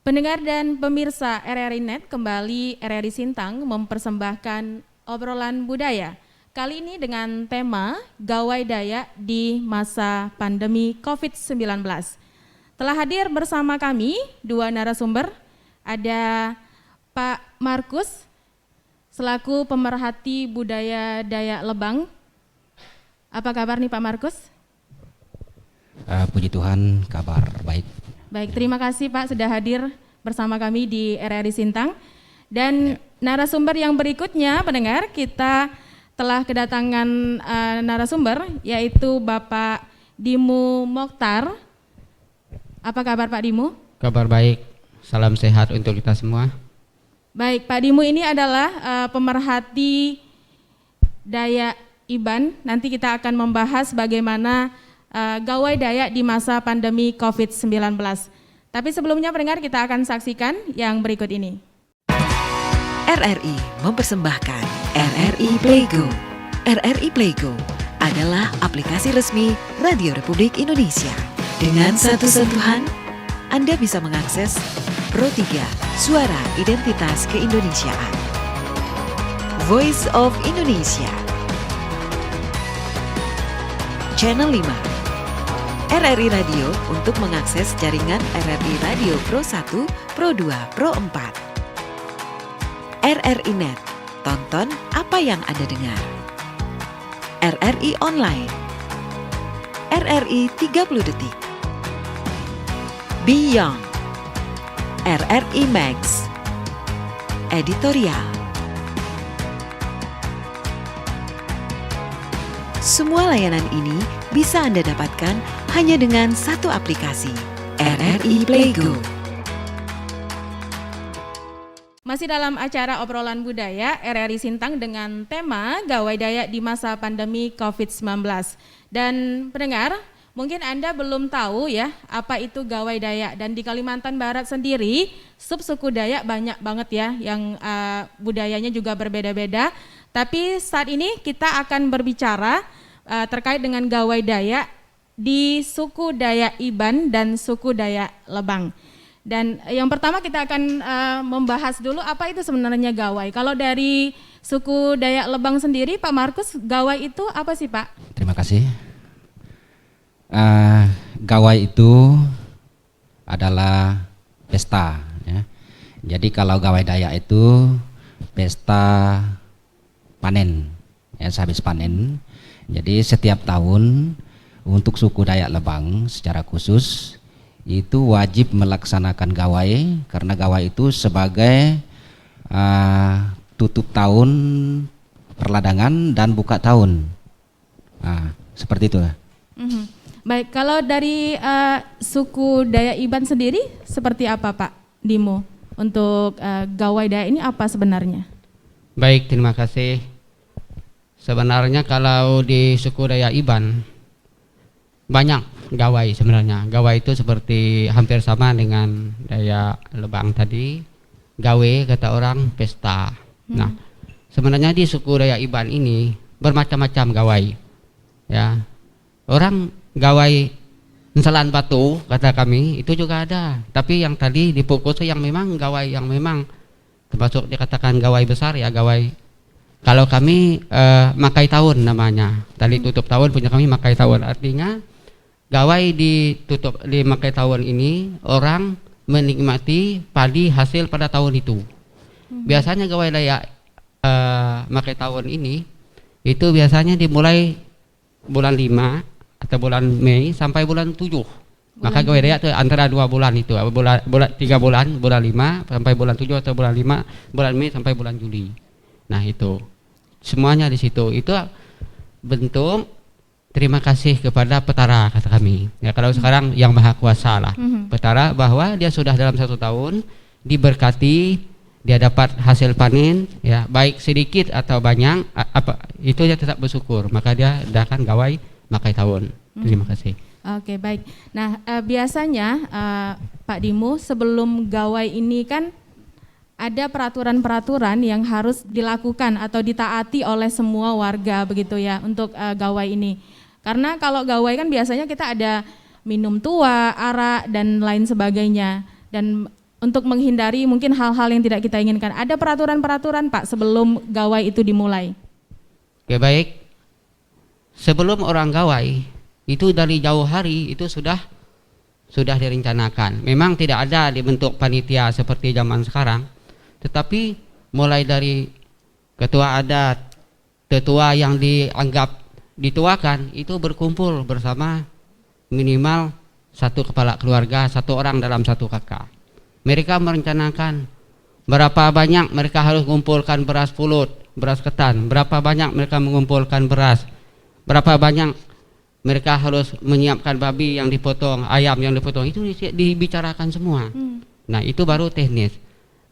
Pendengar dan pemirsa RRI Net, kembali RRI Sintang mempersembahkan obrolan budaya. Kali ini dengan tema Gawai Dayak di masa pandemi COVID-19. Telah hadir bersama kami dua narasumber, ada Pak Markus selaku pemerhati budaya Dayak Lebang. Apa kabar nih Pak Markus? Puji Tuhan, kabar baik. Baik, terima kasih Pak sudah hadir bersama kami di RRI Sintang. Dan narasumber yang berikutnya, pendengar, kita telah kedatangan narasumber yaitu Bapak Dimu Mokhtar. Apa kabar Pak Dimu? Kabar baik, salam sehat untuk kita semua. Baik, Pak Dimu ini adalah pemerhati Dayak Iban. Nanti kita akan membahas bagaimana gawai Dayak di masa pandemi COVID-19. Tapi sebelumnya pendengar, kita akan saksikan yang berikut ini. RRI mempersembahkan RRI Playgo. RRI Playgo adalah aplikasi resmi Radio Republik Indonesia. Dengan satu sentuhan, Anda bisa mengakses Pro 3 Suara Identitas Keindonesiaan, Voice of Indonesia, Channel 5, RRI Radio untuk mengakses jaringan RRI Radio Pro 1, Pro 2, Pro 4. RRI Net, tonton apa yang Anda dengar. RRI Online, RRI 30 Detik, Beyond, RRI Max, Editorial. Semua layanan ini bisa Anda dapatkan hanya dengan satu aplikasi, RRI Playgo. Masih dalam acara obrolan budaya RRI Sintang dengan tema Gawai Dayak di masa pandemi COVID-19. Dan pendengar, mungkin Anda belum tahu ya apa itu Gawai Dayak. Dan di Kalimantan Barat sendiri, subsuku Dayak banyak banget ya yang budayanya juga berbeda-beda. Tapi saat ini kita akan berbicara terkait dengan Gawai Dayak di suku Dayak Iban dan suku Dayak Lebang. Dan yang pertama kita akan membahas dulu apa itu sebenarnya gawai. Kalau dari suku Dayak Lebang sendiri, Pak Markus, gawai itu apa sih Pak? Terima kasih. Gawai itu adalah pesta. Ya. Jadi kalau gawai Dayak itu pesta panen, ya, sehabis panen. Jadi setiap tahun untuk suku Dayak Lebang secara khusus itu wajib melaksanakan gawai, karena gawai itu sebagai tutup tahun perladangan dan buka tahun. Seperti itu. Baik, kalau dari suku Dayak Iban sendiri seperti apa Pak Dimo? Untuk gawai Dayak ini apa sebenarnya? Baik, terima kasih. Sebenarnya kalau di suku Dayak Iban banyak gawai sebenarnya. Gawai itu seperti hampir sama dengan Dayak Lebang tadi. Gawe kata orang pesta. Nah, sebenarnya di suku Dayak Iban ini bermacam-macam gawai. Ya. Orang gawai ensalan batu kata kami itu juga ada. Tapi yang tadi dipukul itu yang memang gawai yang memang termasuk dikatakan gawai besar ya, gawai. Kalau kami makai tahun namanya. Tadi tutup tahun punya kami makai tahun. Artinya gawai ditutup di makai tahun ini orang menikmati padi hasil pada tahun itu. Biasanya gawai Dayak makai tahun ini itu biasanya dimulai bulan 5 atau bulan Mei sampai bulan 7. Maka gawai Dayak itu antara 2 bulan itu. Bulan 3 bulan, bulan 5 sampai bulan 7 atau bulan 5, bulan Mei sampai bulan Juli. Nah, itu. Semuanya di situ. Itu bentuk terima kasih kepada petara kata kami. Ya, kalau sekarang yang maha kuasa lah. Petara bahwa dia sudah dalam 1 tahun diberkati, dia dapat hasil panen, ya baik sedikit atau banyak, itu dia tetap bersyukur. Maka dia adakan gawai makai tahun. Terima kasih. Oke, baik. Nah, biasanya Pak Dimu sebelum gawai ini kan ada peraturan-peraturan yang harus dilakukan atau ditaati oleh semua warga begitu ya untuk gawai ini. Karena kalau gawai kan biasanya kita ada minum tua, arak dan lain sebagainya. Dan untuk menghindari mungkin hal-hal yang tidak kita inginkan. Ada peraturan-peraturan Pak sebelum gawai itu dimulai? Oke, baik. Sebelum orang gawai itu dari jauh hari itu sudah direncanakan. Memang tidak ada dibentuk panitia seperti zaman sekarang, tetapi mulai dari ketua adat, tetua yang dianggap dituakan itu berkumpul bersama minimal satu kepala keluarga, satu orang dalam satu kakak. Mereka merencanakan berapa banyak mereka harus mengumpulkan beras pulut, beras ketan, berapa banyak mereka mengumpulkan beras, berapa banyak mereka harus menyiapkan babi yang dipotong, ayam yang dipotong, itu dibicarakan semua. Nah, itu baru teknis.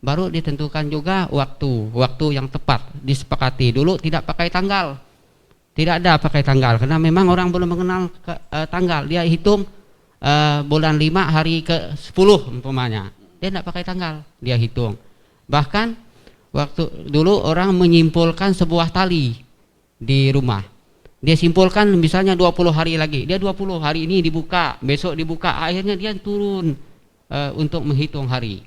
Baru ditentukan juga waktu yang tepat disepakati. Dulu tidak pakai tanggal. Tidak ada pakai tanggal karena memang orang belum mengenal tanggal. Dia hitung bulan 5 hari ke-10 umpamanya. Dia tidak pakai tanggal, dia hitung. Bahkan waktu dulu orang menyimpulkan sebuah tali di rumah. Dia simpulkan misalnya 20 hari lagi. Dia 20 hari ini dibuka, besok dibuka. Akhirnya dia turun untuk menghitung hari.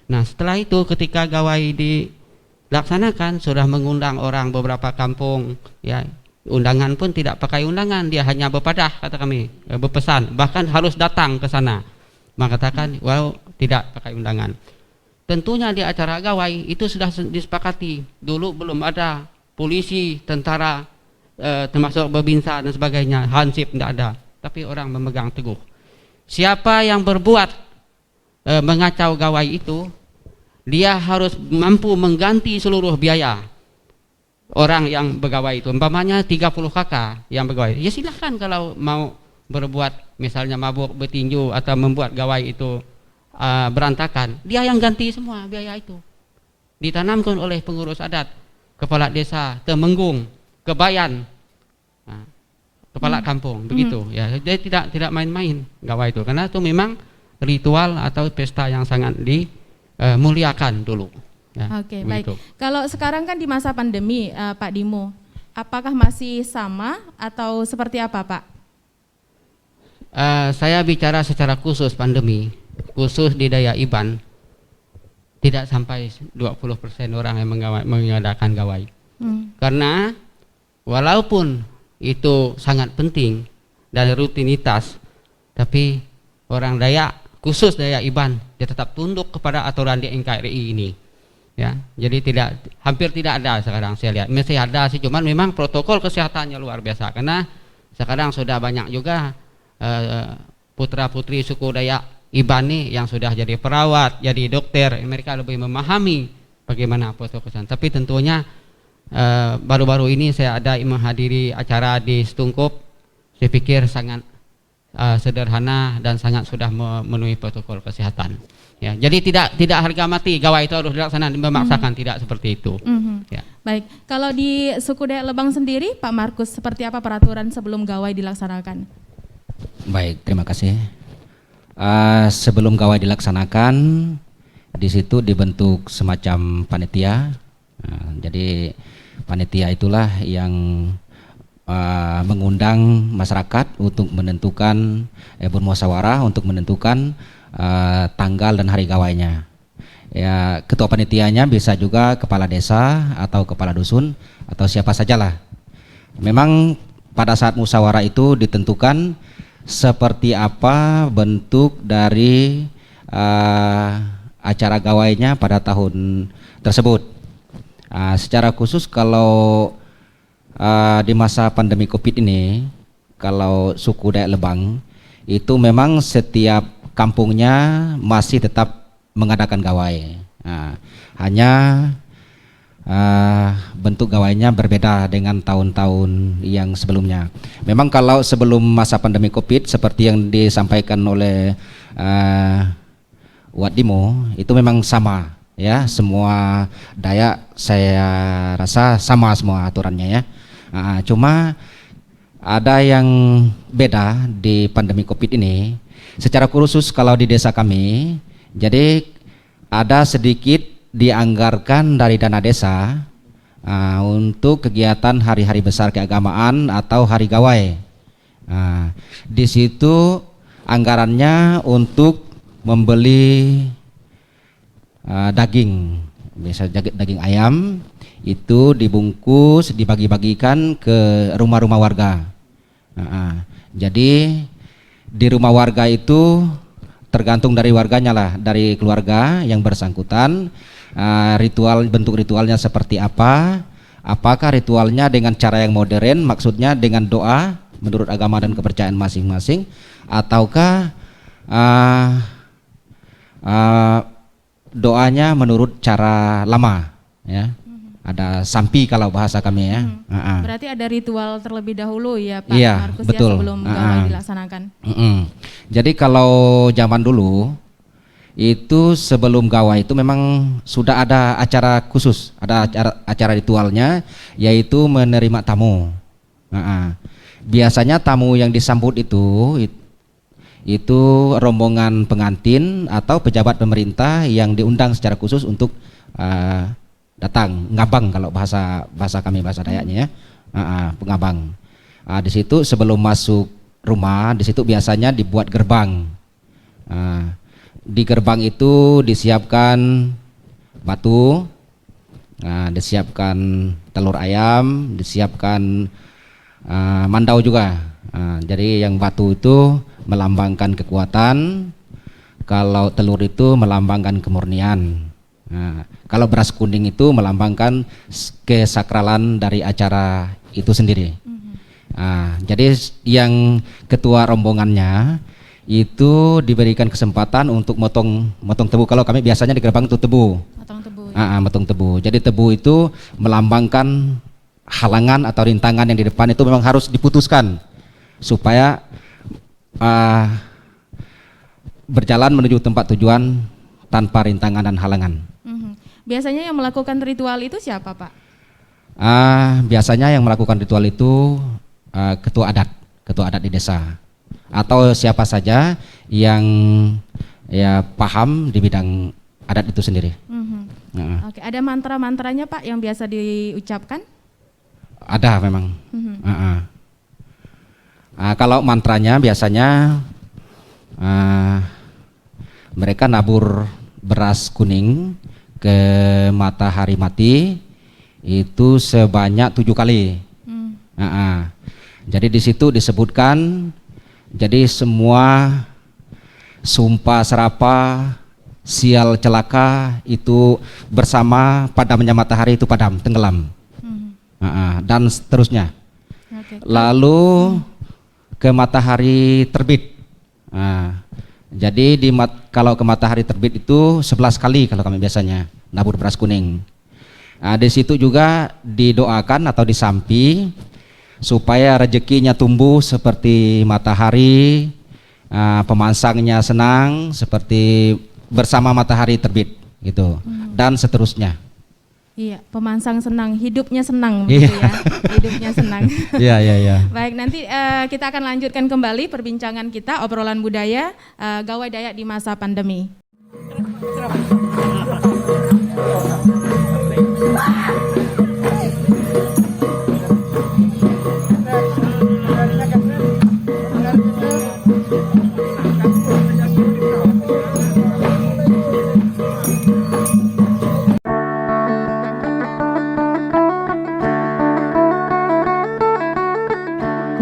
Nah, setelah itu ketika gawai dilaksanakan sudah mengundang orang beberapa kampung, ya. Undangan pun tidak pakai undangan, dia hanya berpadah kata kami, berpesan, bahkan harus datang ke sana. Mengatakan, wow, tidak pakai undangan. Tentunya di acara gawai itu sudah disepakati. Dulu belum ada polisi, tentara, termasuk babinsa dan sebagainya, hansip tidak ada. Tapi orang memegang teguh. Siapa yang berbuat mengacau gawai itu, dia harus mampu mengganti seluruh biaya orang yang bergawai itu. Umpamanya 30 kakak yang bergawai, ya silahkan kalau mau berbuat misalnya mabuk, bertinju atau membuat gawai itu berantakan, dia yang ganti semua biaya itu. Ditanamkan oleh pengurus adat, kepala desa, temenggung, kebayan, kepala kampung, begitu ya. Jadi tidak main-main gawai itu, karena itu memang ritual atau pesta yang sangat dimuliakan dulu. Ya, Oke, begitu. baik. Kalau sekarang kan di masa pandemi, Pak Dimo, apakah masih sama atau seperti apa, Pak? Saya bicara secara khusus pandemi, khusus di Dayak Iban, tidak sampai 20% orang yang mengadakan gawai. Karena walaupun itu sangat penting dan rutinitas, tapi orang Dayak, khusus Dayak Iban, dia tetap tunduk kepada aturan di NKRI ini. Ya, jadi hampir tidak ada sekarang saya lihat. Masih ada sih, cuman memang protokol kesehatannya luar biasa. Karena sekarang sudah banyak juga putra-putri suku Dayak Iban nih yang sudah jadi perawat, jadi dokter. Mereka lebih memahami bagaimana protokol kesehatan. Tapi tentunya baru-baru ini saya ada menghadiri acara di Setungkup. Saya pikir sangat sederhana dan sangat sudah memenuhi protokol kesehatan. Ya, jadi tidak harga mati gawai itu harus dilaksanakan, memaksakan, tidak seperti itu. Ya. Baik, kalau di suku Dayak Lebang sendiri, Pak Markus, seperti apa peraturan sebelum gawai dilaksanakan? Baik, terima kasih. Sebelum gawai dilaksanakan, di situ dibentuk semacam panitia. Jadi panitia itulah yang mengundang masyarakat untuk menentukan bermusyawarah untuk menentukan tanggal dan hari gawainya. Ya, ketua panitianya bisa juga kepala desa atau kepala dusun atau siapa sajalah. Memang pada saat musyawarah itu ditentukan seperti apa bentuk dari acara gawainya pada tahun tersebut. Secara khusus kalau di masa pandemi Covid ini, kalau suku Dayak Lebang itu memang setiap kampungnya masih tetap mengadakan gawai. Hanya bentuk gawainya berbeda dengan tahun-tahun yang sebelumnya. Memang kalau sebelum masa pandemi Covid seperti yang disampaikan oleh Wak Dimo itu memang sama ya, semua Dayak saya rasa sama semua aturannya ya. Cuma ada yang beda di pandemi Covid ini. Secara khusus kalau di desa kami, jadi ada sedikit dianggarkan dari dana desa untuk kegiatan hari-hari besar keagamaan atau hari gawai. Di situ anggarannya untuk membeli daging, biasanya daging ayam itu dibungkus, dibagi-bagikan ke rumah-rumah warga. Jadi di rumah warga itu tergantung dari warganya lah, dari keluarga yang bersangkutan, bentuk ritualnya seperti apa. Apakah ritualnya dengan cara yang modern, maksudnya dengan doa menurut agama dan kepercayaan masing-masing, ataukah doanya menurut cara lama, ya. Ada sampi kalau bahasa kami, ya. Berarti ada ritual terlebih dahulu ya Pak Iya, Markus, betul. ya, sebelum gawai dilaksanakan. Jadi kalau zaman dulu itu sebelum gawai itu memang sudah ada acara khusus, ada acara ritualnya, yaitu menerima tamu. Biasanya tamu yang disambut itu rombongan pengantin atau pejabat pemerintah yang diundang secara khusus untuk datang, ngabang kalau bahasa kami, bahasa Dayaknya, ya. Pengabang. Di situ sebelum masuk rumah, di situ biasanya dibuat gerbang. Di gerbang itu disiapkan batu, disiapkan telur ayam, disiapkan mandau juga. Jadi yang batu itu melambangkan kekuatan, kalau telur itu melambangkan kemurnian. Kalau beras kuning itu melambangkan kesakralan dari acara itu sendiri. Jadi yang ketua rombongannya itu diberikan kesempatan untuk motong tebu. Kalau kami biasanya di gerbang itu tebu. Motong tebu. Ya. Motong tebu. Jadi tebu itu melambangkan halangan atau rintangan yang di depan itu memang harus diputuskan supaya berjalan menuju tempat tujuan tanpa rintangan dan halangan. Biasanya yang melakukan ritual itu siapa Pak? Biasanya yang melakukan ritual itu ketua adat di desa, atau siapa saja yang ya paham di bidang adat itu sendiri. Oke, ada mantra-mantranya Pak yang biasa diucapkan? Ada memang. Kalau mantranya biasanya mereka nabur beras kuning ke matahari mati itu sebanyak 7 kali. Jadi di situ disebutkan, jadi semua sumpah serapah, sial celaka itu bersama padamnya matahari itu padam, tenggelam. Dan seterusnya. Lalu ke matahari terbit. Jadi kalau ke matahari terbit itu 11 kali kalau kami biasanya nabur beras kuning. Di situ juga didoakan atau disampi supaya rezekinya tumbuh seperti matahari, pemansangnya senang seperti bersama matahari terbit gitu, dan seterusnya. Iya, pemansang senang, hidupnya senang, begitu ya. Hidupnya senang. Iya. Baik, nanti kita akan lanjutkan kembali perbincangan kita, obrolan budaya gawai Dayak di masa pandemi.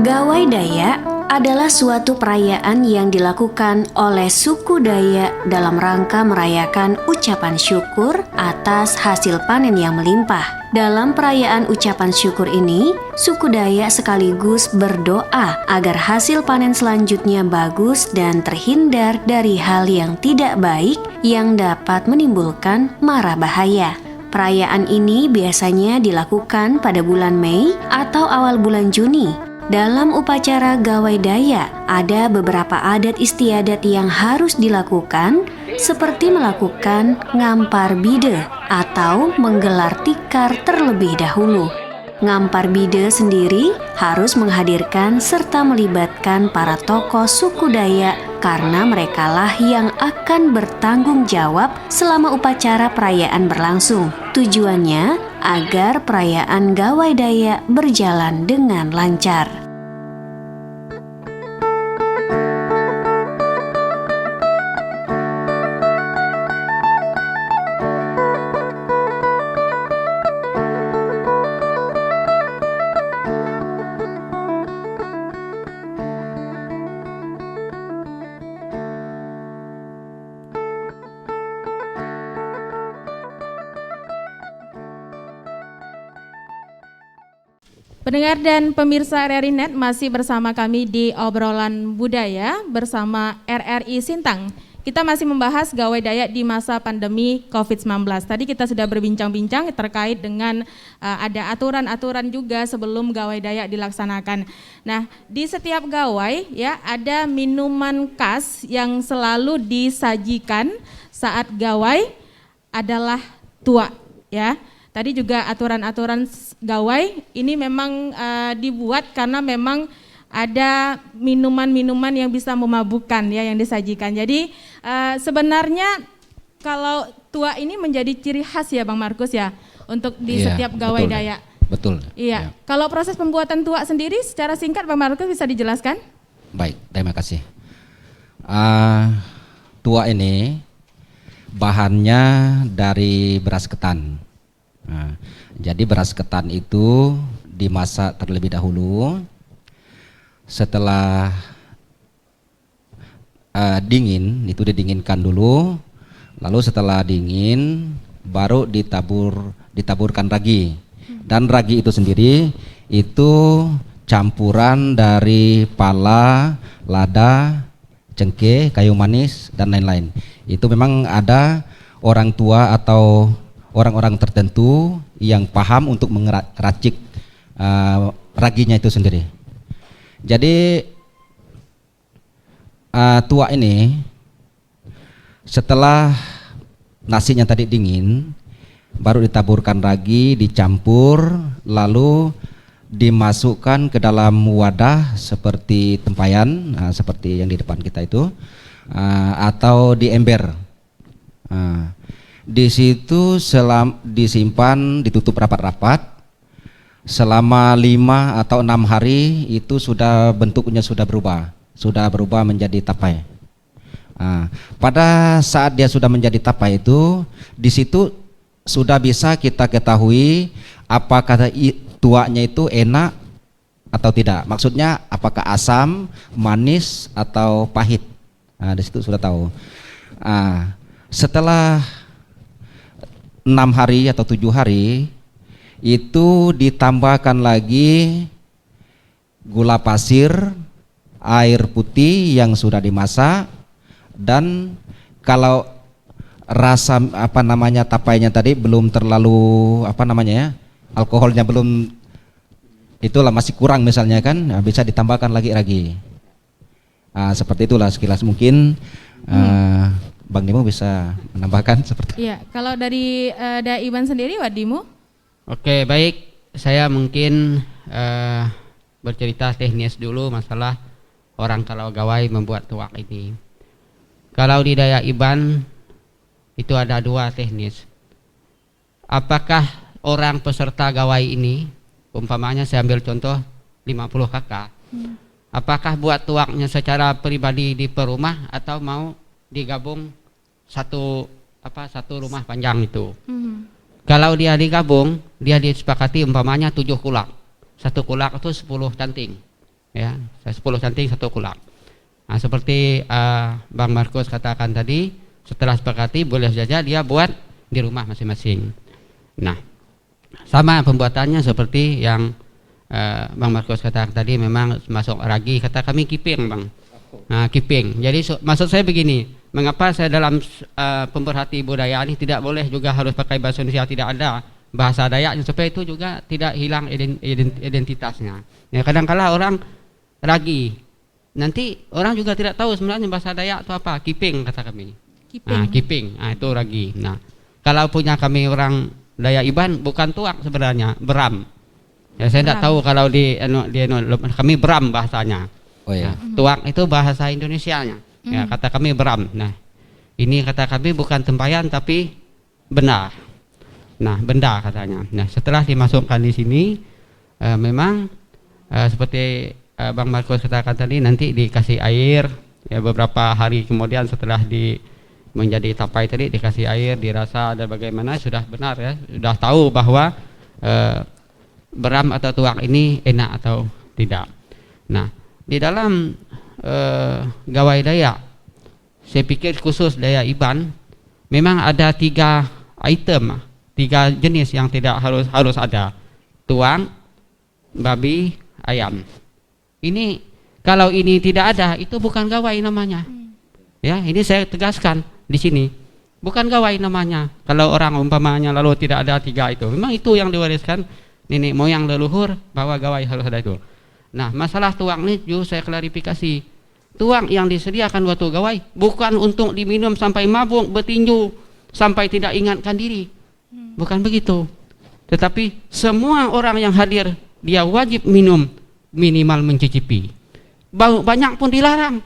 Gawai Dayak adalah suatu perayaan yang dilakukan oleh suku Dayak dalam rangka merayakan ucapan syukur atas hasil panen yang melimpah. Dalam perayaan ucapan syukur ini, suku Dayak sekaligus berdoa agar hasil panen selanjutnya bagus dan terhindar dari hal yang tidak baik yang dapat menimbulkan mara bahaya. Perayaan ini biasanya dilakukan pada bulan Mei atau awal bulan Juni. Dalam upacara gawai Dayak, ada beberapa adat istiadat yang harus dilakukan, seperti melakukan ngampar bide atau menggelar tikar terlebih dahulu. Ngampar bide sendiri harus menghadirkan serta melibatkan para tokoh suku Dayak karena merekalah yang akan bertanggung jawab selama upacara perayaan berlangsung. Tujuannya agar perayaan gawai Dayak berjalan dengan lancar. Pendengar dan pemirsa RRI Net masih bersama kami di obrolan budaya bersama RRI Sintang. Kita masih membahas gawai dayak di masa pandemi COVID-19. Tadi kita sudah berbincang-bincang terkait dengan ada aturan-aturan juga sebelum gawai dayak dilaksanakan. Nah, di setiap gawai ya ada minuman khas yang selalu disajikan saat gawai adalah tuak ya. Tadi juga aturan-aturan gawai ini memang dibuat karena memang ada minuman-minuman yang bisa memabukkan ya yang disajikan. Jadi sebenarnya kalau tuak ini menjadi ciri khas ya Bang Markus ya untuk di setiap gawai betul, dayak. Betul. Iya. Ya. Kalau proses pembuatan tuak sendiri secara singkat Bang Markus bisa dijelaskan? Baik, terima kasih. Tuak ini bahannya dari beras ketan. Nah, jadi beras ketan itu dimasak terlebih dahulu. Setelah dingin, itu didinginkan dulu. Lalu setelah dingin, baru ditaburkan ragi. Dan ragi itu sendiri itu campuran dari pala, lada, cengkeh, kayu manis dan lain-lain. Itu memang ada orang tua atau orang-orang tertentu yang paham untuk meracik raginya itu sendiri. Jadi tuak ini setelah nasinya tadi dingin, baru ditaburkan ragi, dicampur, lalu dimasukkan ke dalam wadah seperti tempayan, seperti yang di depan kita itu, atau di ember. Di situ disimpan, ditutup rapat-rapat selama 5 atau 6 hari. Itu sudah bentuknya sudah berubah menjadi tapai. Pada saat dia sudah menjadi tapai itu, di situ sudah bisa kita ketahui apakah tuaknya itu enak atau tidak. Maksudnya apakah asam, manis atau pahit. Di situ sudah tahu. Setelah 6 hari atau 7 hari itu ditambahkan lagi gula pasir, air putih yang sudah dimasak, dan kalau rasa tapainya tadi belum terlalu alkoholnya belum, itulah masih kurang misalnya kan, bisa ditambahkan lagi. Seperti itulah sekilas mungkin. Bang Dimo bisa menambahkan seperti. Iya, kalau dari Daiban sendiri, Wadimu? Oke, baik. Saya mungkin bercerita teknis dulu masalah orang kalau gawai membuat tuak ini. Kalau di Dayak Iban itu ada 2 teknis. Apakah orang peserta gawai ini, umpamanya saya ambil contoh 50 kakak, apakah buat tuaknya secara pribadi di perumah atau mau digabung satu rumah panjang itu. Kalau dia digabung, dia disepakati umpamanya 7 kulak. 1 kulak itu 10 canting. Ya, 10 canting 1 kulak. Nah, seperti Bang Markus katakan tadi, setelah sepakati boleh saja dia buat di rumah masing-masing. Nah, sama pembuatannya seperti yang Bang Markus katakan tadi, memang masuk ragi, kata kami kiping, Bang. Nah, kiping. Jadi maksud saya begini, mengapa saya dalam pemerhati budaya ini tidak boleh juga harus pakai bahasa Indonesia, tidak ada bahasa Dayaknya, supaya itu juga tidak hilang identitasnya. Ya, kadang-kala orang ragi, nanti orang juga tidak tahu sebenarnya bahasa Dayak itu apa. Kiping kata kami. Kiping. Nah, itu ragi. Nah, kalau punya kami orang Dayak Iban bukan tuak sebenarnya, beram. Ya, saya tidak tahu kalau di kami beram bahasanya. Oh ya. Nah, tuak itu bahasa Indonesianya. Ya, kata kami beram. Nah, ini kata kami bukan tempayan tapi benda. Nah, benda katanya. Nah, setelah dimasukkan di sini, memang seperti Bang Markus katakan tadi, nanti dikasih air. Ya, beberapa hari kemudian setelah menjadi tapai tadi dikasih air, dirasa dan bagaimana, sudah benar ya, sudah tahu bahwa beram atau tuak ini enak atau tidak. Nah, di dalam gawai Dayak, saya pikir khusus Dayak Iban, memang ada 3 item, 3 jenis yang tidak harus ada. Tuang, babi, ayam. Ini kalau ini tidak ada, itu bukan gawai namanya. Ya, ini saya tegaskan di sini. Bukan gawai namanya. Kalau orang umpamanya lalu tidak ada 3 itu, memang itu yang diwariskan nenek moyang leluhur bahwa gawai harus ada itu. Nah, masalah tuang ini juga saya klarifikasi. Tuang yang disediakan waktu gawai bukan untuk diminum sampai mabuk, bertinju, sampai tidak ingatkan diri. Bukan begitu. Tetapi semua orang yang hadir dia wajib minum, minimal mencicipi. Banyak pun dilarang.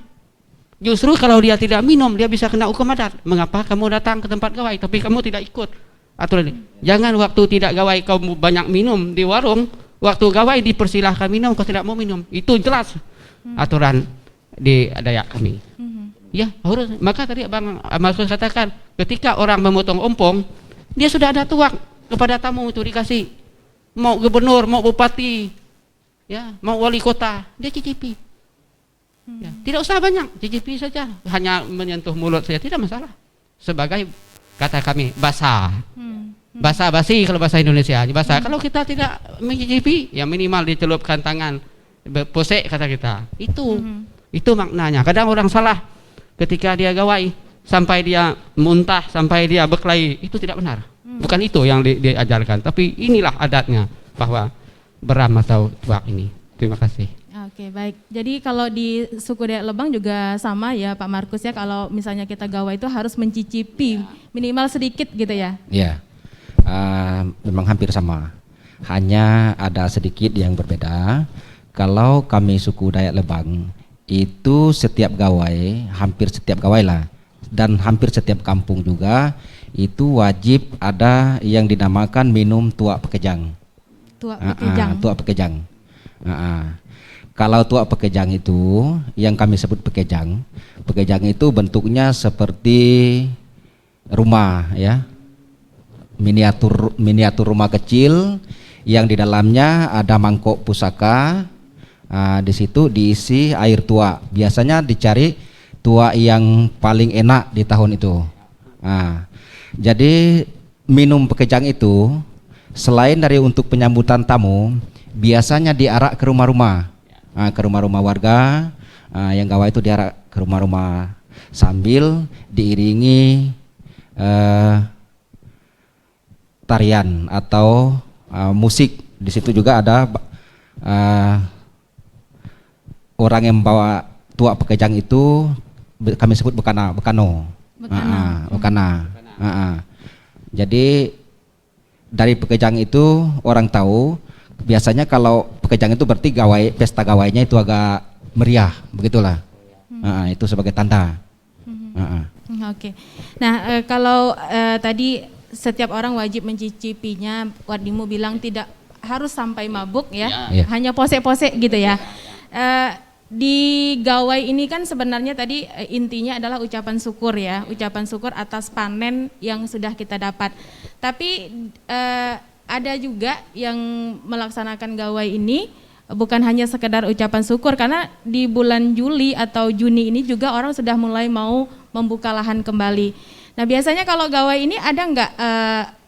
Justru kalau dia tidak minum, dia bisa kena hukum adat. Mengapa kamu datang ke tempat gawai tapi kamu tidak ikut aturan ini? Jangan waktu tidak gawai kamu banyak minum di warung, waktu gawai dipersilahkan minum, kau tidak mau minum. Itu jelas aturan di Dayak kami. Ya, harus. Maka tadi Bang Markus katakan, ketika orang memotong ompong, dia sudah ada tuak kepada tamu itu dikasih. Mau gubernur, mau bupati, ya, mau wali kota, dia cicipi. Ya, tidak usah banyak, cicipi saja, hanya menyentuh mulut saja, tidak masalah. Sebagai kata kami, basa, basa basi kalau bahasa Indonesia, basa. Kalau kita tidak mencicipi, ya minimal dicelupkan tangan, posek kata kita. Itu maknanya. Kadang orang salah ketika dia gawai sampai dia muntah, sampai dia berkelahi, itu tidak benar. Bukan itu yang diajarkan, tapi inilah adatnya bahwa beram atau tuak ini. Terima kasih. Oke, baik. Jadi kalau di suku Dayak Lebang juga sama ya Pak Markus ya, kalau misalnya kita gawai itu harus mencicipi minimal sedikit gitu ya? Iya, memang hampir sama. Hanya ada sedikit yang berbeda. Kalau kami suku Dayak Lebang itu setiap gawai, hampir setiap gawai lah, dan hampir setiap kampung juga itu wajib ada yang dinamakan minum tuak pekejang. Tuak pekejang. Tuak pekejang. Kalau tuak pekejang itu yang kami sebut pekejang, pekejang itu bentuknya seperti rumah ya, miniatur rumah kecil yang di dalamnya ada mangkok pusaka. Di situ diisi air tuak. Biasanya dicari tuak yang paling enak di tahun itu. Jadi minum pekejang itu selain dari untuk penyambutan tamu, biasanya diarak ke rumah-rumah. Ke rumah-rumah warga, yang gawai itu diarak ke rumah-rumah sambil diiringi tarian atau musik. Di situ juga ada orang yang membawa tuak pekejang itu kami sebut bekano. Jadi dari pekejang itu orang tahu. Biasanya kalau pekejang itu berarti pesta gawainya itu agak meriah, begitulah. Itu sebagai tanda. Oke. Nah, kalau tadi setiap orang wajib mencicipinya, Wardimu bilang tidak harus sampai mabuk ya, hanya posek-posek gitu ya. Di gawai ini kan sebenarnya tadi intinya adalah ucapan syukur ya, ucapan syukur atas panen yang sudah kita dapat. Tapi ada juga yang melaksanakan gawai ini bukan hanya sekedar ucapan syukur, karena di bulan Juli atau Juni ini juga orang sudah mulai mau membuka lahan kembali. Nah, biasanya kalau gawai ini ada nggak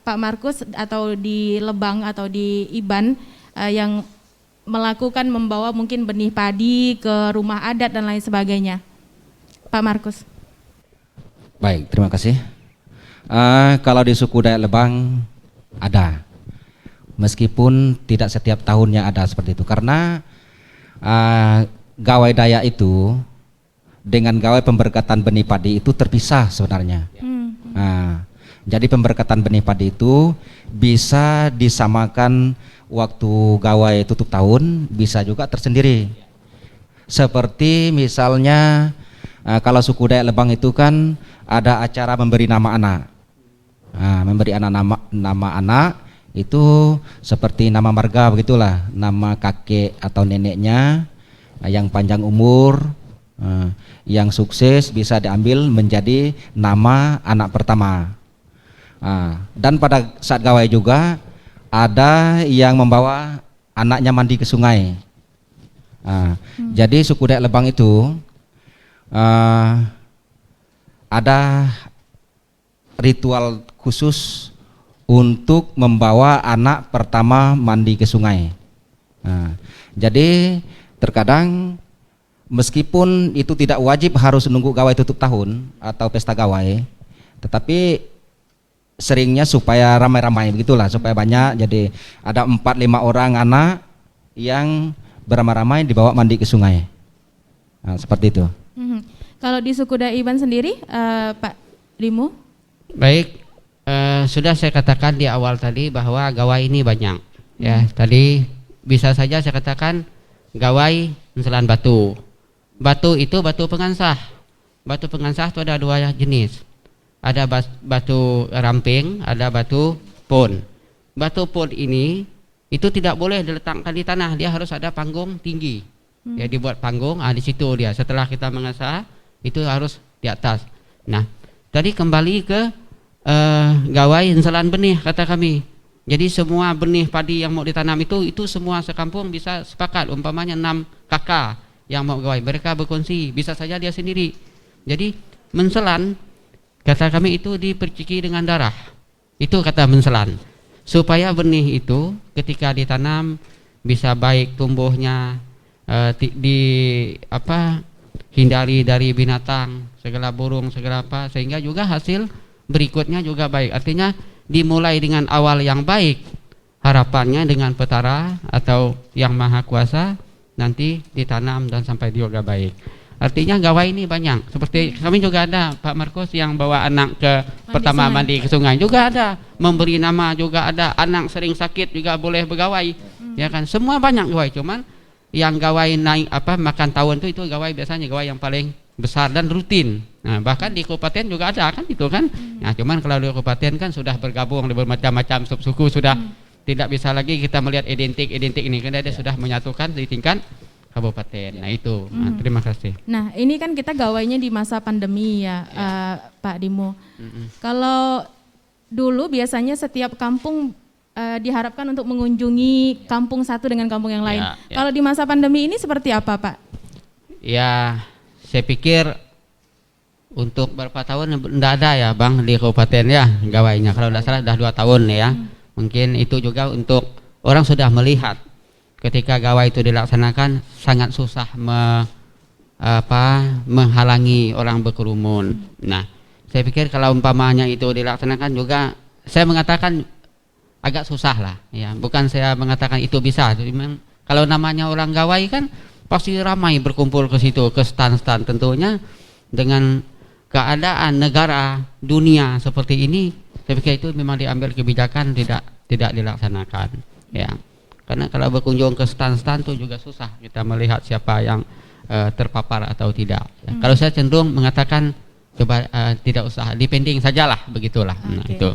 Pak Markus atau di Lebang atau di Iban yang melakukan membawa mungkin benih padi ke rumah adat dan lain sebagainya? Pak Markus. Baik, terima kasih. Kalau di suku Dayak Lebang ada. Meskipun tidak setiap tahunnya ada seperti itu, karena gawai Dayak itu dengan gawai pemberkatan benih padi itu terpisah sebenarnya. Jadi pemberkatan benih padi itu bisa disamakan waktu gawai tutup tahun, bisa juga tersendiri. Seperti misalnya kalau suku Dayak Lebang itu kan ada acara memberi nama anak. Memberi nama anak itu seperti nama marga begitulah, nama kakek atau neneknya yang panjang umur, yang sukses bisa diambil menjadi nama anak pertama. Dan pada saat gawai juga ada yang membawa anaknya mandi ke sungai. Jadi suku Dayak Lebang itu ada ritual khusus untuk membawa anak pertama mandi ke sungai. Nah, jadi terkadang meskipun itu tidak wajib harus nunggu gawai tutup tahun atau pesta gawai, tetapi seringnya supaya ramai-ramai begitulah, supaya banyak. Jadi ada 4-5 orang anak yang beramai-ramai dibawa mandi ke sungai. Nah, seperti itu. Kalau di suku Daiban sendiri, Pak Dimo? Baik, sudah saya katakan di awal tadi bahwa gawai ini banyak. Ya, tadi bisa saja saya katakan gawai menselan batu. Batu itu batu pengansah. Batu pengansah itu ada 2 jenis. Ada batu ramping, ada batu pon. Batu pon ini itu tidak boleh diletakkan di tanah, dia harus ada panggung tinggi. Ya, dibuat panggung, di situ dia. Setelah kita mengasah, itu harus di atas. Nah, tadi kembali ke gawai enselan benih kata kami. Jadi semua benih padi yang mau ditanam itu semua sekampung bisa sepakat. Umpamanya 6 kakak yang mau gawai, mereka berkongsi, bisa saja dia sendiri. Jadi menselan kata kami itu diperciki dengan darah. Itu kata menselan. Supaya benih itu ketika ditanam bisa baik tumbuhnya, hindari dari binatang, segala burung, segala apa, sehingga juga hasil berikutnya juga baik. Artinya dimulai dengan awal yang baik, harapannya dengan petara atau yang maha kuasa nanti ditanam dan sampai juga baik. Artinya gawai ini banyak. Seperti kami juga ada Pak Markus yang bawa anak ke pertama mandi ke sungai juga ada, memberi nama juga ada, anak sering sakit juga boleh bergawai. Ya kan, semua banyak gawai, cuman yang gawai naik makan tahun itu gawai biasanya gawai yang paling besar dan rutin. Nah, bahkan di kabupaten juga ada kan itu kan. Nah, cuman kalau di kabupaten kan sudah bergabung di bermacam-macam subsuku, sudah tidak bisa lagi kita melihat identik ini karena dia sudah menyatukan di tingkat kabupaten. Nah, itu. Nah, terima kasih. Nah, ini kan kita gawainya di masa pandemi ya, Pak Dimo. Kalau dulu biasanya setiap kampung diharapkan untuk mengunjungi kampung satu dengan kampung yang lain. Kalau di masa pandemi ini seperti apa, Pak? Ya, saya pikir untuk beberapa tahun tidak ada ya, Bang, di kabupaten ya gawainya. Kalau tidak salah sudah 2 tahun ya. Mungkin itu juga untuk orang sudah melihat ketika gawai itu dilaksanakan sangat susah menghalangi orang berkerumun. Nah, saya pikir kalau umpamanya itu dilaksanakan juga, saya mengatakan agak susah lah ya, bukan saya mengatakan itu bisa. Memang kalau namanya orang gawai kan pasti ramai berkumpul ke situ, ke stan-stan. Tentunya dengan keadaan negara dunia seperti ini, saya pikir itu memang diambil kebijakan tidak dilaksanakan ya. Karena kalau berkunjung ke stan-stan itu juga susah kita melihat siapa yang terpapar atau tidak ya. Kalau saya cenderung mengatakan coba tidak usah, depending sajalah begitulah. Nah, itu.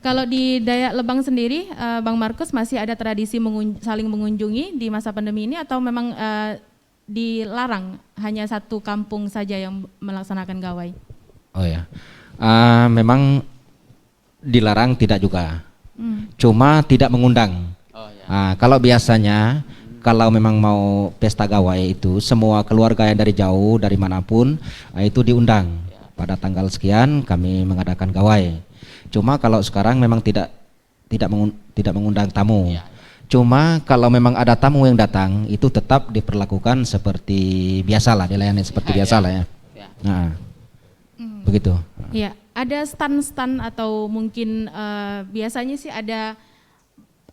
Kalau di Dayak Lebang sendiri, Bang Markus, masih ada tradisi saling mengunjungi di masa pandemi ini atau memang dilarang hanya satu kampung saja yang melaksanakan gawai? Oh ya, memang dilarang tidak juga, cuma tidak mengundang. Kalau biasanya kalau memang mau pesta gawai itu semua keluarga yang dari jauh dari manapun itu diundang. Pada tanggal sekian kami mengadakan gawai. Cuma kalau sekarang memang tidak mengundang tamu. Cuma kalau memang ada tamu yang datang itu tetap diperlakukan seperti biasalah, dilayani seperti biasalah ya. Nah, begitu. Ya, ada stan-stan atau mungkin biasanya sih ada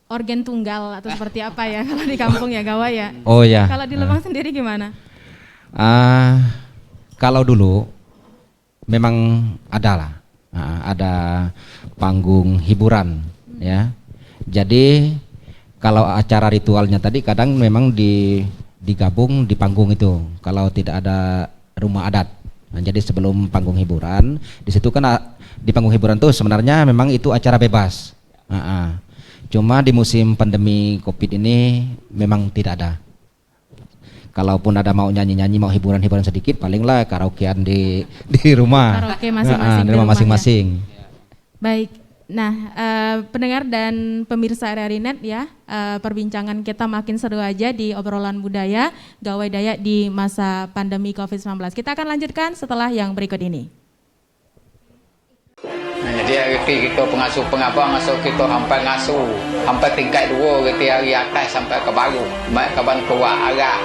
organ tunggal atau seperti apa ya kalau di kampung ya gawai ya. Oh ya. Kalau di Lebang sendiri gimana? Kalau dulu memang ada panggung hiburan ya. Jadi kalau acara ritualnya tadi kadang memang digabung di panggung itu kalau tidak ada rumah adat. Nah, jadi sebelum panggung hiburan di situ kan di panggung hiburan tuh sebenarnya memang itu acara bebas. Cuma di musim pandemi Covid ini memang tidak ada. Kalaupun ada mau nyanyi-nyanyi, mau hiburan-hiburan sedikit, palinglah karaokean di rumah. Karaoke masing-masing di rumah masing-masing. Ya. Baik. Nah, pendengar dan pemirsa RRI Net ya, perbincangan kita makin seru aja di obrolan budaya Gawai Dayak di masa pandemi COVID-19. Kita akan lanjutkan setelah yang berikut ini. dia reti kita pengasuh pengabang ngasuh kita hampai tingkat 2 reti hari atas sampai ke baru mak kaban keluar arah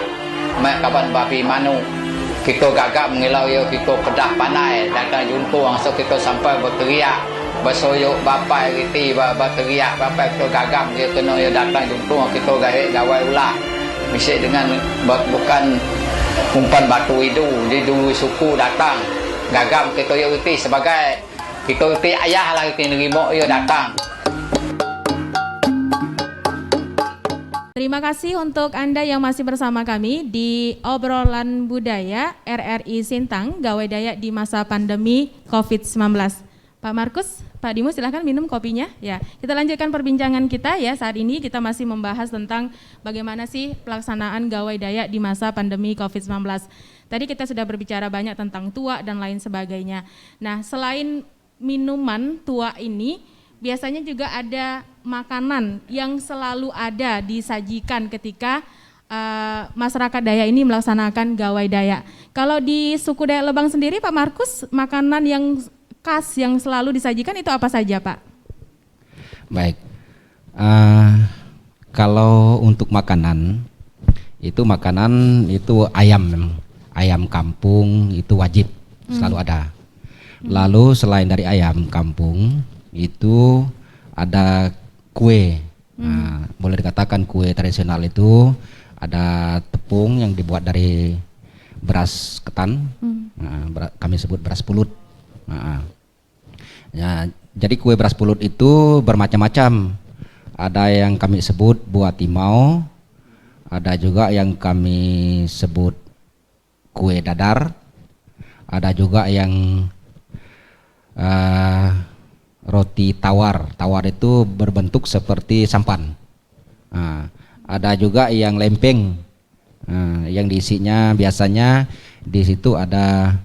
mak kaban babi manu kita gagap mengilau ya kita kedah panai datang juntuh ngasuh kita sampai berteriak bersoyok bapai reti berteriak bapai kita gagap dia kena ya datang juntuh kita gawai ulah mesti dengan bukan umpan batu itu di dulu suku datang gagam kita ya reti sebagai kita reti ayah lah reti nerima ya datang. Terima kasih untuk Anda yang masih bersama kami di obrolan budaya RRI Sintang Gawai Dayak di masa pandemi COVID-19. Pak Markus, Pak Dimu silahkan minum kopinya. Ya, kita lanjutkan perbincangan kita ya. Saat ini kita masih membahas tentang bagaimana sih pelaksanaan Gawai Dayak di masa pandemi COVID-19. Tadi kita sudah berbicara banyak tentang tuak dan lain sebagainya. Nah, selain minuman tuak ini, biasanya juga ada makanan yang selalu ada disajikan ketika masyarakat Dayak ini melaksanakan Gawai Dayak. Kalau di suku Dayak Lebang sendiri, Pak Markus, makanan yang khas yang selalu disajikan itu apa saja, Pak? Baik, kalau untuk makanan itu ayam kampung itu wajib selalu ada. Lalu selain dari ayam kampung itu ada kue. Nah, boleh dikatakan kue tradisional itu ada tepung yang dibuat dari beras ketan. Kami sebut beras pulut. Ya, jadi kue beras pulut itu bermacam-macam. Ada yang kami sebut buah timau, ada juga yang kami sebut kue dadar, ada juga yang roti tawar. Tawar itu berbentuk seperti sampan. Ada juga yang lempeng, yang diisinya biasanya di situ ada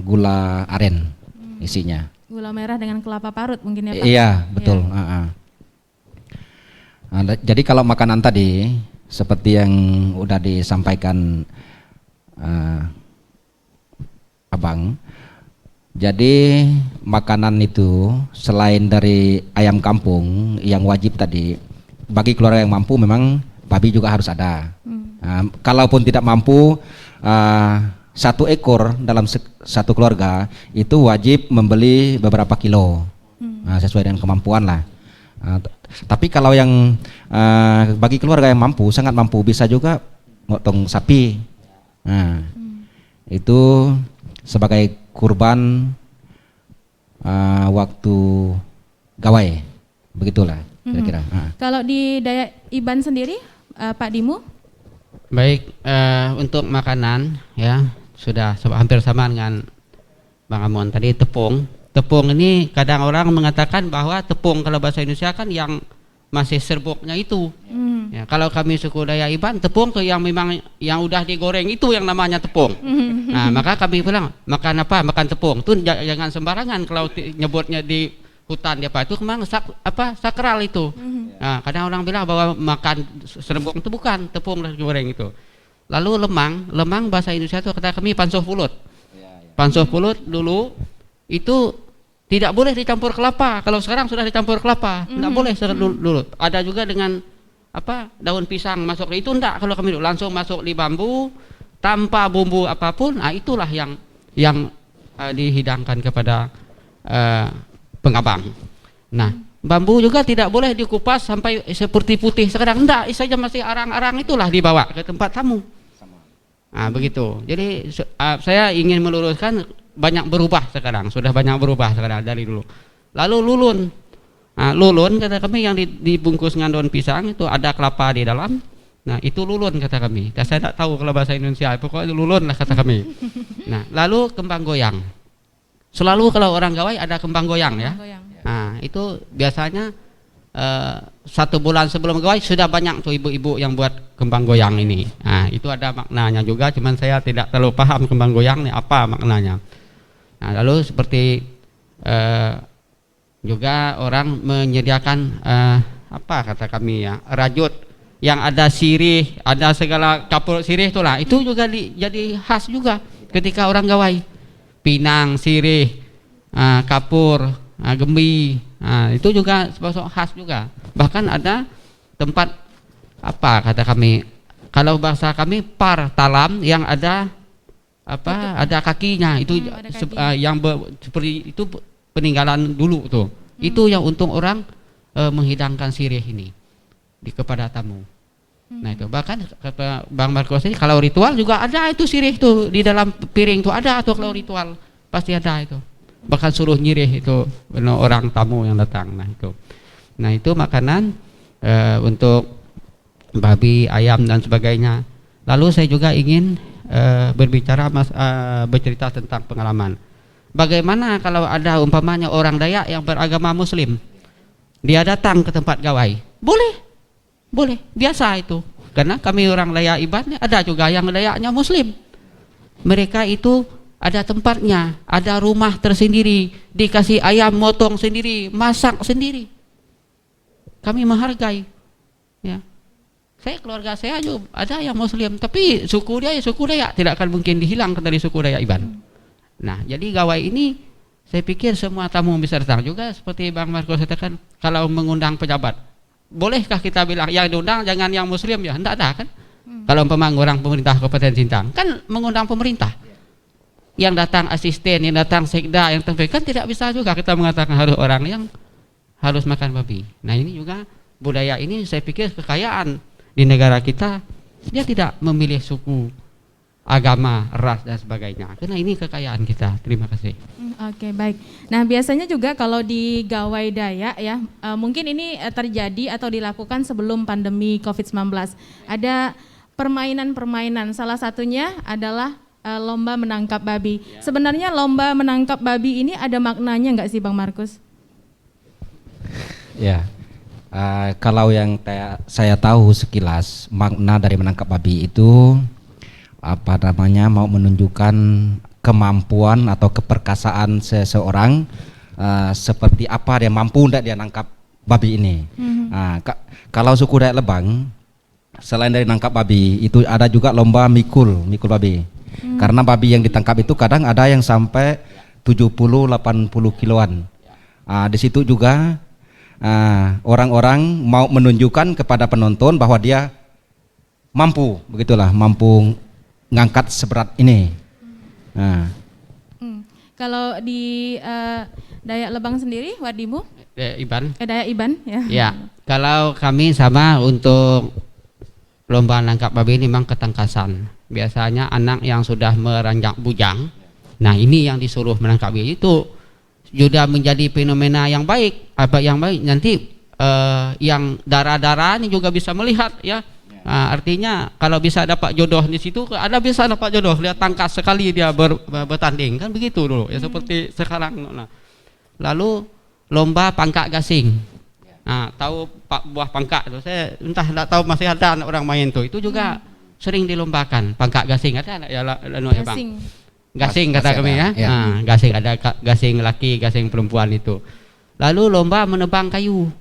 gula aren isinya. Gula merah dengan kelapa parut mungkin ya, Pak? Iya, betul. Jadi kalau makanan tadi seperti yang udah disampaikan Abang, jadi makanan itu selain dari ayam kampung yang wajib tadi, bagi keluarga yang mampu memang babi juga harus ada. Kalaupun tidak mampu, 1 ekor dalam satu keluarga itu wajib membeli beberapa kilo, sesuai dengan kemampuan lah. Tapi kalau yang bagi keluarga yang mampu, sangat mampu, bisa juga motong sapi. Itu sebagai kurban waktu gawai, begitulah kira-kira. Kalau di Dayak Iban sendiri, Pak Dimu? Baik, untuk makanan ya sudah hampir sama dengan Bang Amon tadi. Tepung ini kadang orang mengatakan bahwa tepung kalau bahasa Indonesia kan yang masih serbuknya itu. Ya, kalau kami suku Dayak Iban, tepung tuh yang memang yang udah digoreng itu yang namanya tepung. Nah, maka kami bilang makan apa? Makan tepung. Tuh jangan sembarangan kalau nyebutnya di hutan dia itu memang sakral itu. Nah, kadang orang bilang bahwa makan serbuk itu bukan tepung goreng itu. Lalu lemang bahasa Indonesia itu kata kami pansuh pulut. Pansuh pulut dulu itu tidak boleh dicampur kelapa. Kalau sekarang sudah dicampur kelapa, tidak boleh dulu. Ada juga dengan daun pisang masuk itu enggak. Kalau kami dulu langsung masuk di bambu tanpa bumbu apapun. Nah, itulah yang dihidangkan kepada pengabang. Nah, bambu juga tidak boleh dikupas sampai seperti putih sekarang. Enggak, saja masih arang-arang itulah dibawa ke tempat tamu. Nah, begitu. Jadi saya ingin meluruskan banyak berubah sekarang, sudah banyak berubah sekarang dari dulu. Lalu lulun. Nah, lulun kata kami yang dibungkus dengan daun pisang itu ada kelapa di dalam. Nah, itu lulun kata kami. Dan saya tidak tahu kalau bahasa Indonesia, pokoknya lulun lah kata kami. Nah, lalu kembang goyang. Selalu kalau orang gawai ada kembang goyang ya. Nah, itu biasanya 1 bulan sebelum gawai sudah banyak tuh ibu-ibu yang buat kembang goyang ini. Nah, itu ada maknanya juga, cuman saya tidak terlalu paham kembang goyang ini apa maknanya. Nah, lalu seperti juga orang menyediakan apa kata kami ya, rajut yang ada sirih, ada segala campur sirih itulah. Itu juga jadi khas juga ketika orang gawai. Pinang, sirih, kapur, gembi. Itu juga sebuah khas juga. Bahkan ada tempat apa kata kami, kalau bahasa kami par talam yang ada apa, ada kakinya itu ada kaki. yang seperti itu peninggalan dulu tuh. Itu yang untung orang menghidangkan sirih ini kepada tamu. Nah itu bahkan kata Bang Marcos ini kalau ritual juga ada itu sirih tuh di dalam piring tuh ada tuh, kalau ritual pasti ada itu. Bahkan suruh nyirih itu orang tamu yang datang. Nah itu makanan untuk babi, ayam dan sebagainya. Lalu saya juga ingin bercerita tentang pengalaman. Bagaimana kalau ada umpamanya orang Dayak yang beragama Muslim, dia datang ke tempat gawai? Boleh, biasa itu. Karena kami orang Dayak Iban ada juga yang Dayaknya Muslim. Mereka itu ada tempatnya, ada rumah tersendiri, dikasih ayam motong sendiri, masak sendiri. Kami menghargai. Ya. Keluarga saya juga ada yang Muslim, tapi suku dia suku Dayak, tidak akan mungkin dihilangkan dari suku Dayak Iban. Nah, jadi gawai ini saya pikir semua tamu bisa datang juga seperti Bang Marcos katakan, kalau mengundang pejabat. Bolehkah kita bilang yang diundang jangan yang Muslim ya? Tidak ada kan? Kalau orang pemerintah Kabupaten Sintang kan mengundang pemerintah. Yang datang asisten, yang datang sekda, yang tampil kan tidak bisa juga kita mengatakan harus orang yang harus makan babi. Nah ini juga budaya ini saya pikir kekayaan di negara kita. Dia tidak memilih suku, agama, ras dan sebagainya. Karena ini kekayaan kita. Terima kasih. Oke, baik. Nah biasanya juga kalau di gawai Dayak ya, mungkin ini terjadi atau dilakukan sebelum pandemi COVID-19. Ada permainan-permainan, salah satunya adalah lomba menangkap babi. Sebenarnya lomba menangkap babi ini ada maknanya nggak sih Bang Markus? Ya, kalau yang saya tahu sekilas makna dari menangkap babi itu apa namanya, mau menunjukkan kemampuan atau keperkasaan seseorang, seperti apa dia mampu tidak dia nangkap babi ini. Kalau suku Dayak Lebang selain dari nangkap babi itu ada juga lomba mikul babi. Karena babi yang ditangkap itu kadang ada yang sampai 70-80 kiloan. Di situ juga orang-orang mau menunjukkan kepada penonton bahwa dia mampu, begitulah, mampu ngangkat seberat ini. Kalau di Dayak Lebang sendiri, Wadimu? Dayak Iban ya. Ya, kalau kami sama untuk lomba nangkap babi ini memang ketangkasan. Biasanya anak yang sudah meranjak bujang, nah ini yang disuruh menangkap babi itu sudah menjadi fenomena yang baik. Apa yang baik nanti yang darah-darah ini juga bisa melihat ya. Artinya kalau bisa dapat jodoh di situ, ada bisa dapat jodoh, lihat tangkas sekali dia bertanding kan begitu dulu ya, seperti sekarang. Nah, lalu lomba pangkak gasing. Nah, tahu buah pangkak itu, saya entah tidak tahu masih ada orang main tuh. Itu juga sering dilombakan pangkak gasing. Ada anak ya Bang. Gasing kata kami ya. Nah, gasing ada gasing laki, gasing perempuan itu. Lalu lomba menebang kayu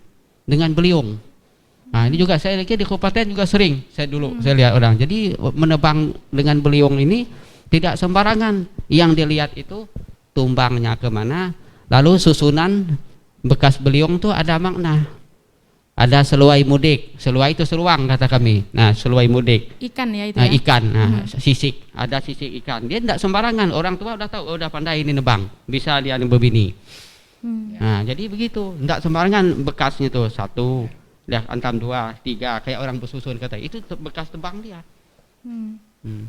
dengan beliung. Nah, ini juga saya lihat di kabupaten juga sering. Saya lihat orang. Jadi menebang dengan beliung ini tidak sembarangan. Yang dilihat itu tumbangnya kemana, lalu susunan bekas beliung tuh ada makna. Ada seluai mudik, seluai itu seluang kata kami. Nah, seluai mudik. Ikan ya itu ya. Ikan, sisik, ada sisik ikan. Dia tidak sembarangan. Orang tua udah tahu, udah pandai ini nebang, bisa dia berbini. Nah, jadi begitu, tidak sembarangan bekasnya tuh 1, lihat antam 2, 3, kayak orang bersusun kata. Itu bekas tebang dia.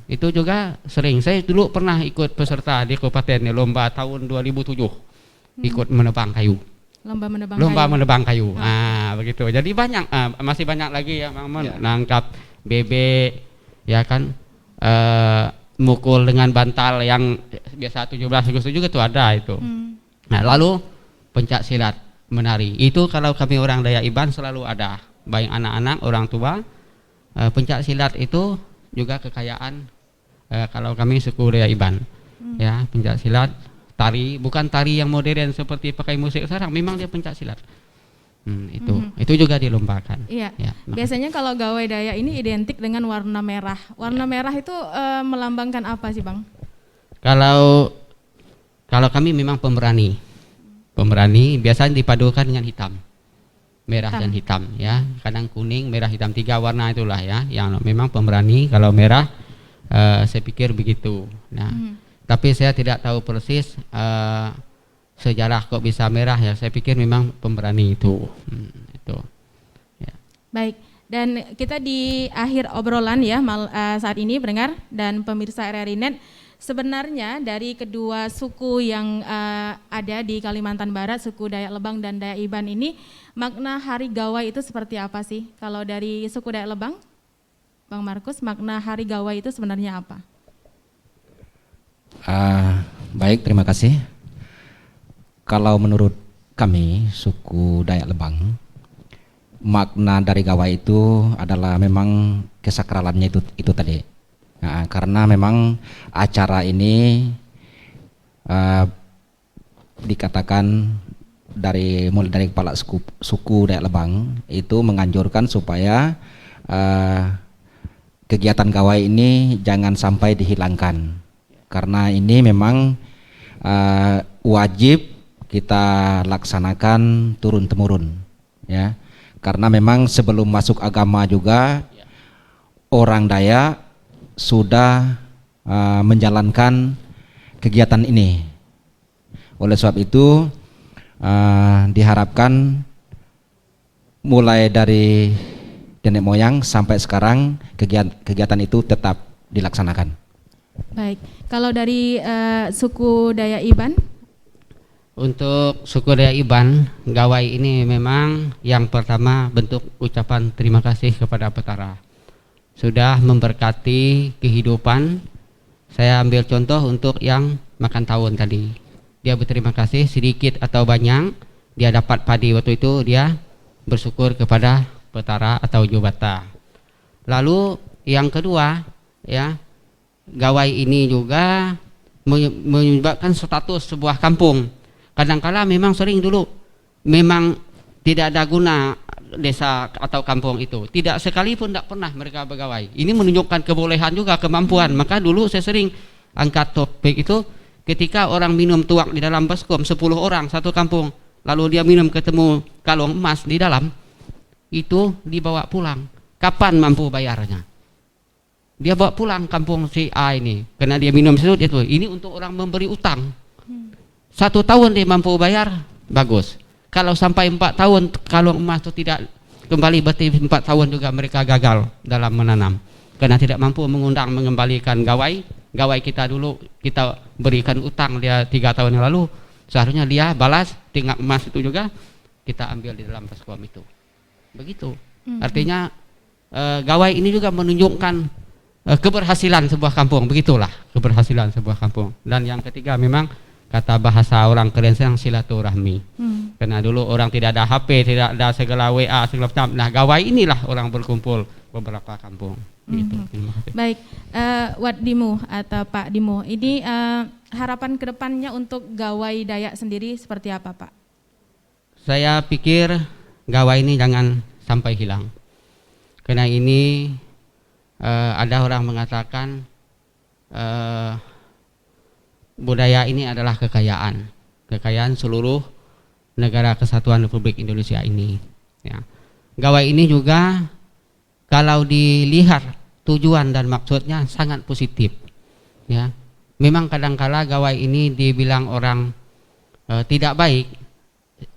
Itu juga sering. Saya dulu pernah ikut peserta di kabupaten lomba tahun 2007, ikut menebang kayu. Lomba menebang kayu. Nah, begitu. Jadi banyak, masih banyak lagi yang menangkap bebek, ya kan, mukul dengan bantal yang biasa 17 Agustus juga tuh ada itu. Nah, lalu pencak silat, menari. Itu kalau kami orang Dayak Iban selalu ada, baik anak-anak, orang tua. Pencak silat itu juga kekayaan kalau kami suku Dayak Iban. Ya, pencak silat. Tari, bukan tari yang modern seperti pakai musik sekarang, memang dia pencak silat. Itu juga dilombakan. Iya. Ya, biasanya kalau gawai Dayak ini identik dengan warna merah. Warna merah itu melambangkan apa sih Bang? Kalau kami memang pemberani. Pemberani biasanya dipadukan dengan hitam, merah Hitam. dan hitam ya. Kadang kuning, merah, hitam, 3 warna itulah ya. Yang memang pemberani. Kalau merah saya pikir begitu. Nah, tapi saya tidak tahu persis sejarah kok bisa merah ya. Saya pikir memang pemberani itu. Itu. Ya. Baik, dan kita di akhir obrolan ya saat ini pendengar dan pemirsa RRI Net, sebenarnya dari kedua suku yang ada di Kalimantan Barat, suku Dayak Lebang dan Dayak Iban ini, makna Hari Gawai itu seperti apa sih? Kalau dari suku Dayak Lebang, Bang Markus, makna Hari Gawai itu sebenarnya apa? Baik, terima kasih. Kalau menurut kami suku Dayak Lebang, makna dari gawai itu adalah memang kesakralannya itu tadi. Nah, karena memang acara ini dikatakan mulai dari kepala suku Dayak Lebang itu menganjurkan supaya kegiatan gawai ini jangan sampai dihilangkan, karena ini memang wajib kita laksanakan turun temurun ya, karena memang sebelum masuk agama juga orang Dayak sudah menjalankan kegiatan ini. Oleh sebab itu diharapkan mulai dari nenek moyang sampai sekarang kegiatan itu tetap dilaksanakan. Baik, kalau dari suku Dayak Iban? Untuk suku Dayak Iban, gawai ini memang yang pertama bentuk ucapan terima kasih kepada petara. Sudah memberkati kehidupan. Saya ambil contoh untuk yang makan tawon tadi. Dia berterima kasih sedikit atau banyak, dia dapat padi waktu itu, dia bersyukur kepada petara atau jubata. Lalu yang kedua ya, gawai ini juga menyebabkan status sebuah kampung. Kadangkala memang sering dulu memang tidak ada guna desa atau kampung itu, tidak sekalipun tidak pernah mereka bergawai. Ini menunjukkan kebolehan juga, kemampuan. Maka dulu saya sering angkat topik itu, ketika orang minum tuak di dalam baskom 10 orang satu kampung, lalu dia minum ketemu kalung emas di dalam, itu dibawa pulang. Kapan mampu bayarnya? Dia bawa pulang kampung si A ini, karena dia minum situ, dia tuh ini untuk orang memberi utang. 1 tahun dia mampu bayar, bagus. Kalau sampai 4 tahun kalung emas itu tidak kembali, berarti 4 tahun juga mereka gagal dalam menanam, karena tidak mampu mengembalikan gawai. Gawai kita dulu kita berikan utang dia 3 tahun yang lalu, seharusnya dia balas tingkat emas itu juga kita ambil di dalam baskom itu. Begitu. Artinya gawai ini juga menunjukkan keberhasilan sebuah kampung, begitulah keberhasilan sebuah kampung. Dan yang ketiga memang kata bahasa orang keren yang silaturahmi. Karena dulu orang tidak ada HP, tidak ada segala WA, segala macam. Nah, gawai inilah orang berkumpul beberapa kampung. Gitu. Baik, Wat Dimu atau Pak Dimu, ini harapan kedepannya untuk gawai Dayak sendiri seperti apa, Pak? Saya pikir gawai ini jangan sampai hilang. Karena ini ada orang mengatakan budaya ini adalah kekayaan seluruh negara kesatuan Republik Indonesia ini ya. Gawai ini juga kalau dilihat tujuan dan maksudnya sangat positif ya. Memang kadangkala gawai ini dibilang orang tidak baik,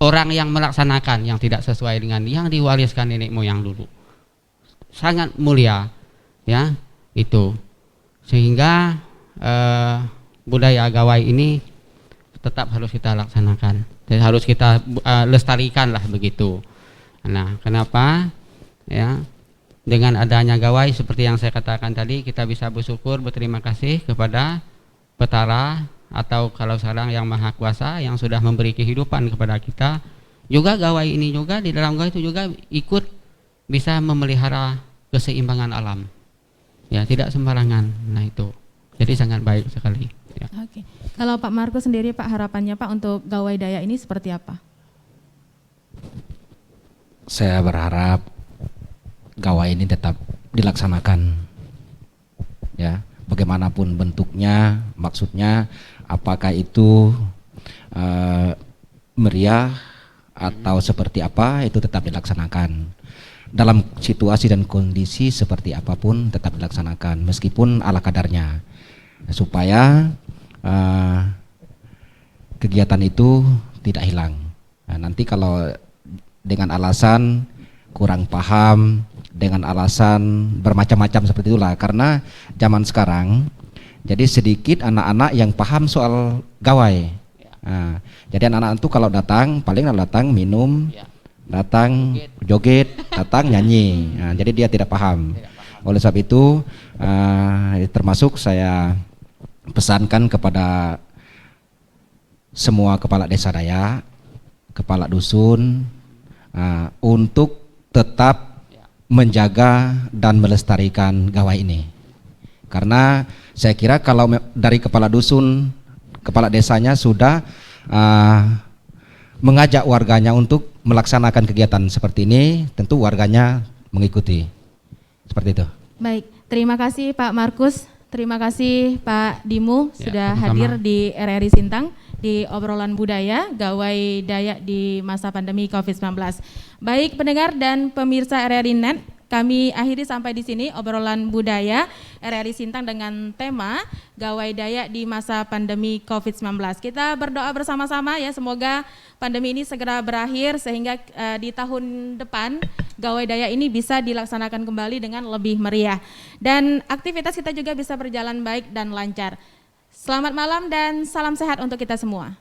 orang yang melaksanakan yang tidak sesuai dengan yang diwariskan nenek moyang dulu, sangat mulia ya itu, sehingga budaya gawai ini tetap harus kita laksanakan, harus kita lestarikan lah begitu. Nah, kenapa ya, dengan adanya gawai seperti yang saya katakan tadi, kita bisa bersyukur, berterima kasih kepada petara atau kalau sekarang yang maha kuasa yang sudah memberi kehidupan kepada kita. Juga gawai ini juga di dalam gawai itu juga ikut bisa memelihara keseimbangan alam ya, tidak sembarangan. Nah itu jadi sangat baik sekali ya. Oke. Kalau Pak Markus sendiri, Pak, harapannya Pak untuk gawai Dayak ini seperti apa? Saya berharap gawai ini tetap dilaksanakan ya, bagaimanapun bentuknya, maksudnya apakah itu meriah atau seperti apa itu tetap dilaksanakan. Dalam situasi dan kondisi seperti apapun tetap dilaksanakan meskipun ala kadarnya, supaya kegiatan itu tidak hilang. Nah, nanti kalau dengan alasan kurang paham, dengan alasan bermacam-macam seperti itulah, karena zaman sekarang jadi sedikit anak-anak yang paham soal gawai. Nah, jadi anak-anak itu kalau datang paling datang minum, datang joget, datang nyanyi. Nah, jadi dia tidak paham. Oleh sebab itu termasuk saya pesankan kepada semua kepala desa Dayak, kepala dusun untuk tetap menjaga dan melestarikan gawai ini. Karena saya kira kalau dari kepala dusun, kepala desanya sudah mengajak warganya untuk melaksanakan kegiatan seperti ini, tentu warganya mengikuti. Seperti itu. Baik, terima kasih Pak Markus, terima kasih Pak Dimu sudah sama-sama hadir di RRI Sintang di obrolan budaya gawai Dayak di masa pandemi COVID-19. Baik pendengar dan pemirsa RRI Net, kami akhiri sampai di sini obrolan budaya RRI Sintang dengan tema gawai Dayak di masa pandemi COVID-19. Kita berdoa bersama-sama ya, semoga pandemi ini segera berakhir sehingga di tahun depan gawai Dayak ini bisa dilaksanakan kembali dengan lebih meriah. Dan aktivitas kita juga bisa berjalan baik dan lancar. Selamat malam dan salam sehat untuk kita semua.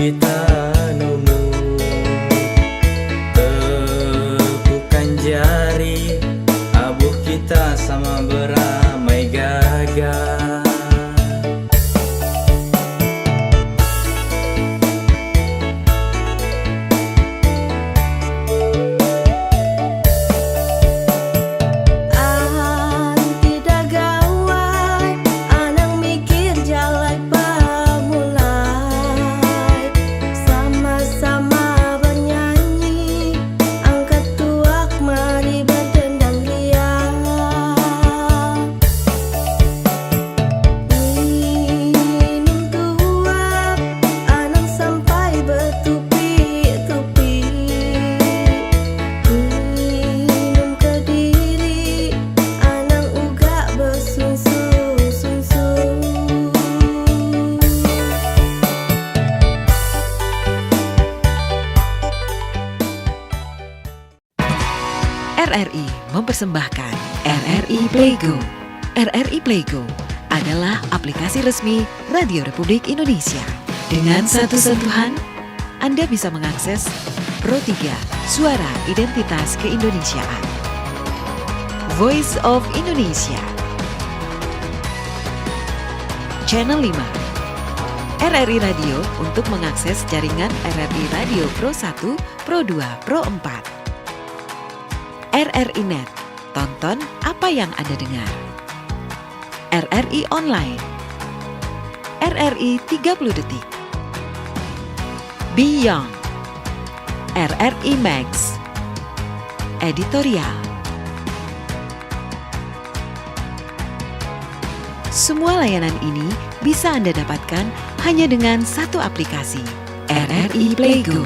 kita nunggu, tepukan jari, abu kita sama beramai gagah. RRI mempersembahkan RRI Playgo. RRI Playgo adalah aplikasi resmi Radio Republik Indonesia. Dengan satu sentuhan, Anda bisa mengakses Pro 3 Suara Identitas Keindonesiaan, Voice of Indonesia, Channel 5, RRI Radio untuk mengakses jaringan RRI Radio Pro 1, Pro 2, Pro 4. RRI Net, tonton apa yang Anda dengar. RRI Online, RRI 30 Detik, Beyond, RRI Max, Editorial. Semua layanan ini bisa Anda dapatkan hanya dengan satu aplikasi, RRI Playgo.